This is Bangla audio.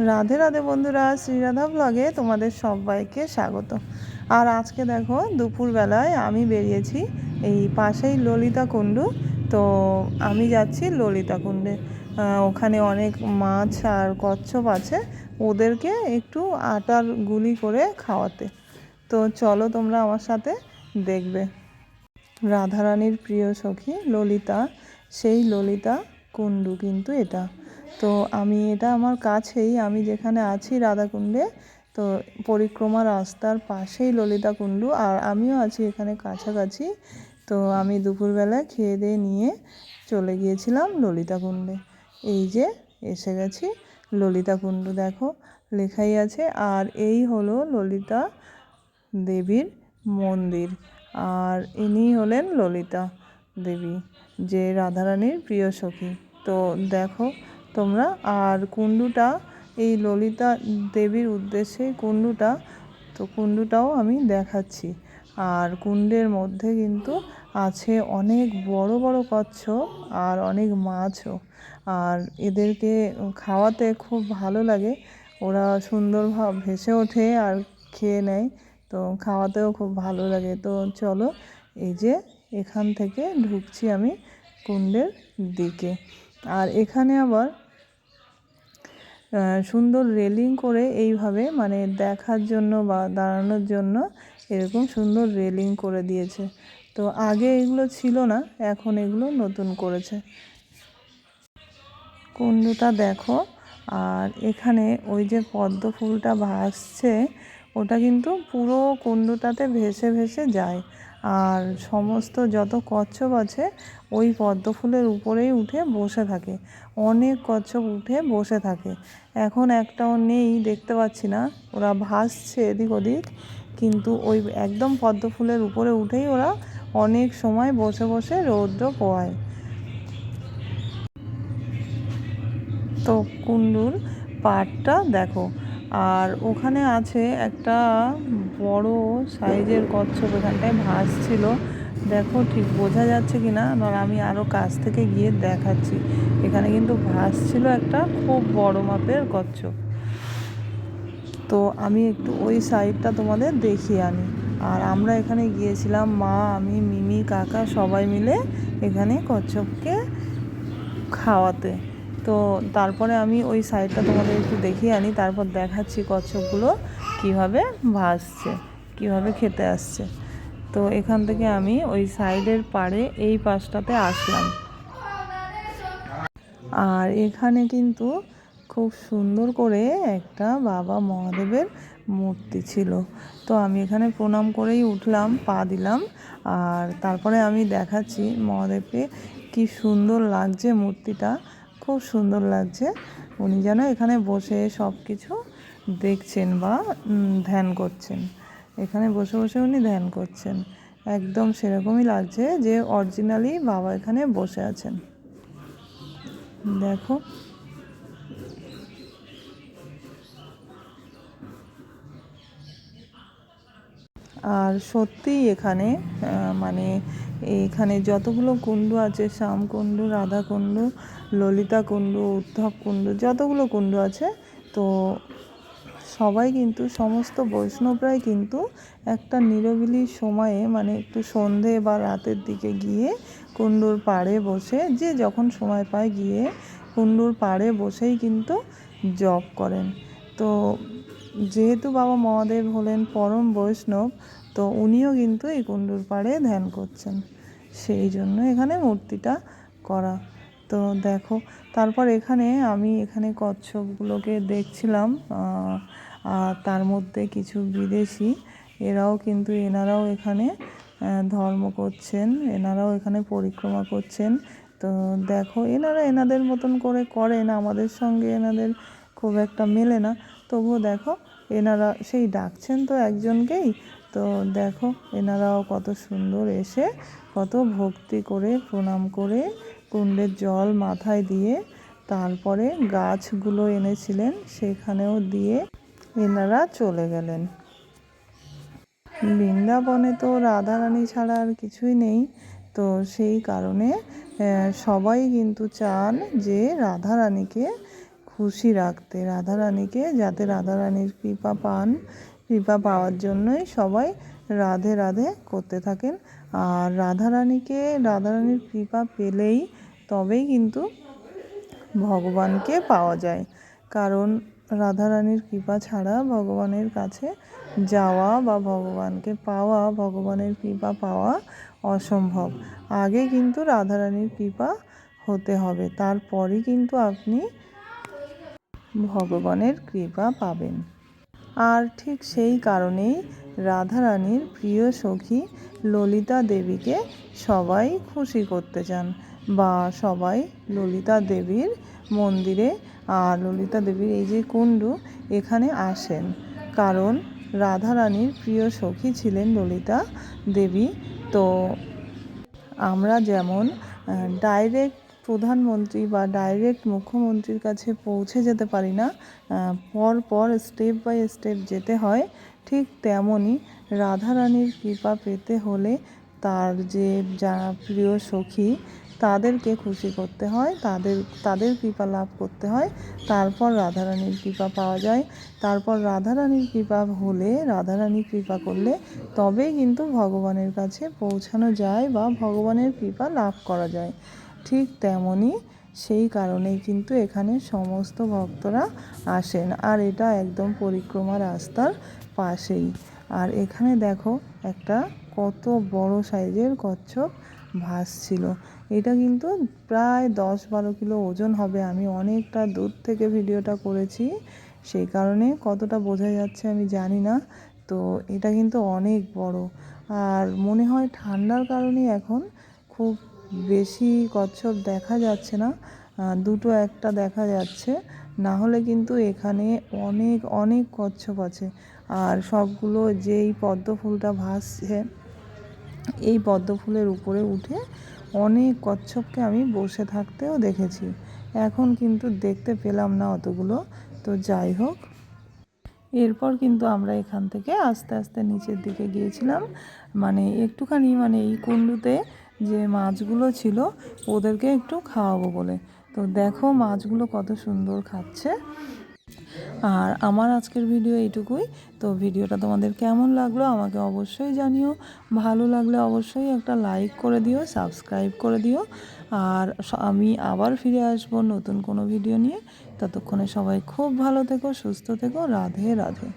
রাধে রাধে বন্ধুরা, শ্রীরাধা ব্লগে তোমাদের সবাইকে স্বাগত। আর আজকে দেখো দুপুরবেলায় আমি বেরিয়েছি এই পাশেই ললিতা কুণ্ডু। তো আমি যাচ্ছি ললিতা কুণ্ডে। ওখানে অনেক মাছ আর কচ্ছপ আছে, ওদেরকে একটু আটার গুলি করে খাওয়াতে। তো চলো তোমরা আমার সাথে দেখবে। রাধারানীর প্রিয় সখী ললিতা, সেই ললিতা কুণ্ডু কিন্তু এটা। তো এটা আমার কাছেই, আমি যেখানে আছি রাধাকুণ্ডে, তো পরিক্রমা রাস্তার পাশেই ললিতা কুণ্ডু, আর আমিও আছি এখানে কাছাকাছি। তো আমি দুপুরবেলা খেয়ে দিয়ে নিয়ে চলে গিয়েছিলাম ললিতা কুণ্ডে। এই যে এসে গেছি ললিতা কুণ্ডু, দেখো লেখাই আছে। আর এই হলো ললিতা দেবীর মন্দির, আর ইনি হলেন ললিতা দেবী, যে রাধারানীর প্রিয় সখী। তো দেখো তোমরা, আর কুণ্ডুটা এই ললিতা দেবীর উদ্দেশ্যে কুণ্ডুটা, তো কুণ্ডুটাও আমি দেখাচ্ছি। আর কুণ্ডের মধ্যে কিন্তু আছে অনেক বড় বড় কচ্ছপ আর অনেক মাছও। আর এদেরকে খাওয়াতে খুব ভালো লাগে, ওরা সুন্দরভাবে ভেসে ওঠে আর খেয়ে নেয়। তো খাওয়াতেও খুব ভালো লাগে। তো চলো, এই যে এখান থেকে ঢুকছি আমি কুণ্ডের দিকে। আর এখানে আবার সুন্দর রেলিং করে এইভাবে, মানে দেখার জন্য বা দাঁড়ানোর জন্য এরকম সুন্দর রেলিং করে দিয়েছে। তো আগে এগুলো ছিল না, এখন এগুলো নতুন করেছে। কুণ্ডুটা দেখো। আর এখানে ওই যে পদ্ম ফুলটা ভাসছে, ওটা কিন্তু পুরো কুণ্ডুটাতে ভেসে ভেসে যায়। আর সমস্ত যত কচ্ছপ আছে ওই পদ্ম ফুলের উপরেই উঠে বসে থাকে, অনেক কচ্ছপ উঠে বসে থাকে। এখন একটাও নেই, দেখতে পাচ্ছি না, ওরা ভাসছে এদিক ওদিক, কিন্তু ওই একদম পদ্ম ফুলের উপরে উঠেই ওরা অনেক সময় বসে বসে রৌদ্র পোহায়। তো কুণ্ডুর পাড়টা দেখো। আর ওখানে আছে একটা বড় সাইজের কচ্ছপ, এখানটায় ভাসছিল। দেখো ঠিক বোঝা যাচ্ছে কি না, আমি আরও কাছ থেকে গিয়ে দেখাচ্ছি। এখানে কিন্তু ভাসছিল একটা খুব বড় মাপের কচ্ছপ। তো আমি একটু ওই সাইডটা তোমাদের দেখিয়ে আনি। আর আমরা এখানে গিয়েছিলাম, মা, আমি, মিমি, কাকা সবাই মিলে এখানে কচ্ছপকে খাওয়াতে। তো তারপরে আমি ওই সাইডটা তোমাদের একটু দেখিয়ে আনি, তারপর দেখাচ্ছি কচ্ছপগুলো কীভাবে ভাসছে, কীভাবে খেতে আসছে। তো এখান থেকে আমি ওই সাইডের পাড়ে এই পাশটাতে আসলাম। আর এখানে কিন্তু খুব সুন্দর করে একটা বাবা মহাদেবের মূর্তি ছিল। তো আমি এখানে প্রণাম করেই উঠলাম, পা দিলাম। আর তারপরে আমি দেখাচ্ছি মহাদেবকে, কি সুন্দর লাগছে মূর্তিটা, খুব সুন্দর লাগছে। উনি যেন এখানে বসে সব কিছু দেখছেন বা ধ্যান করছেন। এখানে বসে বসে উনি ধ্যান করছেন, একদম সেরকমই লাগছে যে অরিজিনালি বাবা এখানে বসে আছেন। দেখো। আর সত্যিই এখানে মানে এখানে যতগুলো কুণ্ডু আছে, শ্যামকুণ্ডু, রাধাকুণ্ডু, ললিতা কুণ্ডু, উদ্ধব কুণ্ডু, যতগুলো কুণ্ডু আছে, তো সবাই কিন্তু, সমস্ত বৈষ্ণবরাই কিন্তু একটা নিরিবিলি সময়ে, মানে একটু সন্ধে বা রাতের দিকে গিয়ে কুণ্ডুর পাড়ে বসে, যে যখন সময় পায় গিয়ে কুণ্ডুর পাড়ে বসেই কিন্তু জপ করেন। তো যেহেতু বাবা মহাদেব হলেন পরম বৈষ্ণব, তো উনিও কিন্তু এই কুণ্ডুর পাড়ে ধ্যান করছেন, সেই জন্য এখানে মূর্তিটা করা। তো দেখো, তারপর আমি এখানে কচ্ছপগুলোকে দেখছিলাম। আর তার মধ্যে কিছু বিদেশি, এনারাও এখানে ধর্ম করছেন, এনারাও এখানে পরিক্রমা করছেন। তো দেখো, এনাদের মতন করে করেন, আমাদের সঙ্গে এনাদের খুব একটা মেলে না। তবুও দেখো, এনারা সেই ডাকছেন তো একজনকেই। তো দেখো, এনারাও কত সুন্দর এসে কত ভক্তি করে প্রণাম করে কুণ্ডের জল মাথায় দিয়ে, তারপরে গাছগুলো এনেছিলেন সেখানেও দিয়ে এনারা চলে গেলেন। বৃন্দাবনে তো রাধারানী ছাড়া আর কিছুই নেই। তো সেই কারণে সবাই কিন্তু চান যে রাধারানীকে খুশি রাখতে, রাধারানীকে যাতে রাধারানীর কৃপা পান, কৃপা পাওয়ার জন্যই সবাই রাধে রাধে করতে থাকেন। আর রাধারানীর কৃপা পেলেই তবেই কিন্তু ভগবানকে পাওয়া যায়, কারণ রাধারানীর কৃপা ছাড়া ভগবানের কাছে যাওয়া বা ভগবানকে পাওয়া, ভগবানের কৃপা পাওয়া অসম্ভব। আগে কিন্তু রাধারানীর কৃপা হতে হবে, তারপরই কিন্তু আপনি ভগবানের কৃপা পাবেন। আর ঠিক সেই কারণেই রাধারানীর প্রিয় সখী ললিতা দেবীকে সবাই খুশি করতে চান, বা সবাই ললিতা দেবীর মন্দিরে আর ললিতা দেবীর এই যে কুণ্ডু এখানে আসেন, কারণ রাধারানীর প্রিয় সখী ছিলেন ললিতা দেবী। তো আমরা যেমন ডাইরেক্ট প্রধানমন্ত্রী বা ডাইরেক্ট মুখ্যমন্ত্রীর কাছে পৌঁছে যেতে পারি না, পর পর স্টেপ বাই স্টেপ যেতে হয়, ঠিক তেমনই রাধারানীর কৃপা পেতে হলে তার যে যারা প্রিয় সখী তাদেরকে খুশি করতে হয়, তাদের কৃপা লাভ করতে হয়, তারপর রাধারানীর কৃপা পাওয়া যায়। তারপর রাধারানীর কৃপা হলে, রাধারানী কৃপা করলে তবেই কিন্তু ভগবানের কাছে পৌঁছানো যায় বা ভগবানের কৃপা লাভ করা যায়। ঠিক তেমনই সেই কারণেই কিন্তু এখানে সমস্ত ভক্তরা আসেন। আর এটা একদম পরিক্রমা রাস্তার পাশেই। আর এখানে দেখো একটা কত বড় সাইজের কচ্ছপ ভাসছিল। এটা কিন্তু প্রায় 10-12 কিলো ওজন হবে। আমি অনেকটা দূর থেকে ভিডিওটা করেছি, সেই কারণে কতটা বোঝা যাচ্ছে আমি জানি না। তো এটা কিন্তু অনেক বড়, আর মনে হয় ঠান্ডার কারণে এখন খুব বেশি কচ্ছপ দেখা যাচ্ছে না, দুটো একটা দেখা যাচ্ছে, না হলে কিন্তু এখানে অনেক অনেক কচ্ছপ আছে। আর সবগুলো যেই পদ্ম ফুলটা ভাসছে, এই পদ্ম ফুলের উপরে উঠে অনেক কচ্ছপকে আমি বসে থাকতেও দেখেছি। এখন কিন্তু দেখতে পেলাম না অতগুলো। তো যাই হোক, এরপর কিন্তু আমরা এখান থেকে আস্তে আস্তে নিচের দিকে গিয়েছিলাম, মানে একটুখানি এই কুণ্ডুতে যে মাছগুলো ছিল ওদেরকে একটু খাওয়াবো বলে। তো দেখো মাছগুলো কত সুন্দর খাচ্ছে। আর আমার আজকের ভিডিও এইটুকুই। তো ভিডিওটা তোমাদের কেমন লাগলো আমাকে অবশ্যই জানিও। ভালো লাগলে অবশ্যই একটা লাইক করে দিও, সাবস্ক্রাইব করে দিও। আর আমি আবার ফিরে আসবো নতুন কোনো ভিডিও নিয়ে। ততক্ষণে সবাই খুব ভালো থেকো, সুস্থ থেকো। রাধে রাধে।